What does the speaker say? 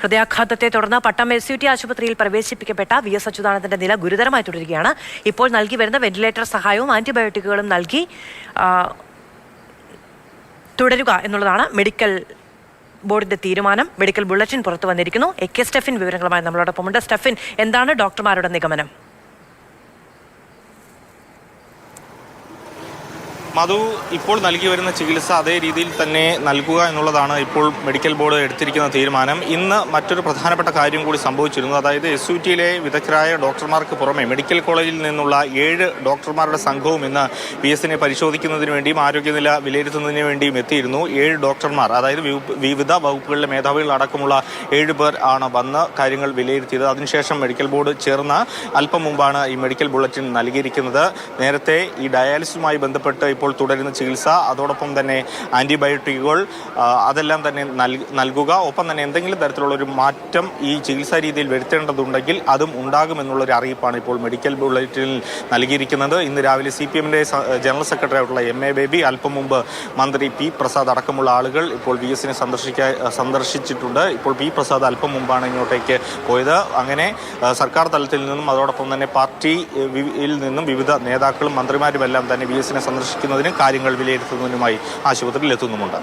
ഹൃദയാഘാതത്തെ തുടർന്ന് പട്ടം SUT ആശുപത്രിയിൽ പ്രവേശിപ്പിക്കപ്പെട്ട VS അച്യുതാനന്ദന്റെ നില ഗുരുതരമായി തുടരുകയാണ്. ഇപ്പോൾ നൽകി വരുന്ന വെന്റിലേറ്റർ സഹായവും ആന്റിബയോട്ടിക്കുകളും നൽകി തുടരുക എന്നുള്ളതാണ് മെഡിക്കൽ ബോർഡിന്റെ തീരുമാനം. മെഡിക്കൽ ബുള്ളറ്റിൻ പുറത്തു വന്നിരിക്കുന്നു. AK സ്റ്റെഫിൻ വിവരങ്ങളുമായി നമ്മളോടൊപ്പമുണ്ട്. സ്റ്റെഫിൻ, എന്താണ് ഡോക്ടർമാരുടെ നിഗമനം? മധു, ഇപ്പോൾ നൽകി വരുന്ന ചികിത്സ അതേ രീതിയിൽ തന്നെ നൽകുക എന്നുള്ളതാണ് ഇപ്പോൾ മെഡിക്കൽ ബോർഡ് എടുത്തിരിക്കുന്ന തീരുമാനം. ഇന്ന് മറ്റൊരു പ്രധാനപ്പെട്ട കാര്യം കൂടി സംഭവിച്ചിരുന്നു. അതായത് SUTയിലെ വിദഗ്ധരായ ഡോക്ടർമാർക്ക് പുറമെ മെഡിക്കൽ കോളേജിൽ നിന്നുള്ള 7 ഡോക്ടർമാരുടെ സംഘവും ഇന്ന് VSനെ പരിശോധിക്കുന്നതിന് വേണ്ടിയും ആരോഗ്യനില വിലയിരുത്തുന്നതിന് വേണ്ടിയും എത്തിയിരുന്നു. 7 ഡോക്ടർമാർ, അതായത് വിവിധ വകുപ്പുകളിലെ മേധാവികൾ അടക്കമുള്ള 7 പേർ ആണ് വന്ന് കാര്യങ്ങൾ വിലയിരുത്തിയത്. അതിനുശേഷം മെഡിക്കൽ ബോർഡ് ചേർന്ന് അല്പം മുമ്പാണ് ഈ മെഡിക്കൽ ബുള്ളറ്റിൻ നൽകിയിരിക്കുന്നത്. നേരത്തെ ഈ ഡയാലിസിസുമായി ബന്ധപ്പെട്ട് ഇപ്പോൾ തുടരുന്ന ചികിത്സ, അതോടൊപ്പം തന്നെ ആന്റിബയോട്ടിക്കുകൾ അതെല്ലാം തന്നെ നൽകുക, ഒപ്പം തന്നെ എന്തെങ്കിലും തരത്തിലുള്ള ഒരു മാറ്റം ഈ ചികിത്സാ രീതിയിൽ വരുത്തേണ്ടതുണ്ടെങ്കിൽ അതും ഉണ്ടാകുമെന്നുള്ളൊരു അറിയിപ്പാണ് ഇപ്പോൾ മെഡിക്കൽ ബുള്ളറ്റിനിൽ നൽകിയിരിക്കുന്നത്. ഇന്ന് രാവിലെ CPMന്റെ ജനറൽ സെക്രട്ടറി ആയിട്ടുള്ള MA ബേബി, അല്പം മുമ്പ് മന്ത്രി P പ്രസാദ് അടക്കമുള്ള ആളുകൾ ഇപ്പോൾ VSനെ സന്ദർശിച്ചിട്ടുണ്ട്. ഇപ്പോൾ P പ്രസാദ് അല്പം മുമ്പാണ് ഇങ്ങോട്ടേക്ക് പോയത്. അങ്ങനെ സർക്കാർ തലത്തിൽ നിന്നും അതോടൊപ്പം തന്നെ പാർട്ടിയിൽ നിന്നും വിവിധ നേതാക്കളും മന്ത്രിമാരുമെല്ലാം തന്നെ VSനെ സന്ദർശിക്കുന്നതിനും കാര്യങ്ങൾ വിലയിരുത്തുന്നതിനുമായി ആശുപത്രിയിൽ എത്തുന്നുമുണ്ട്.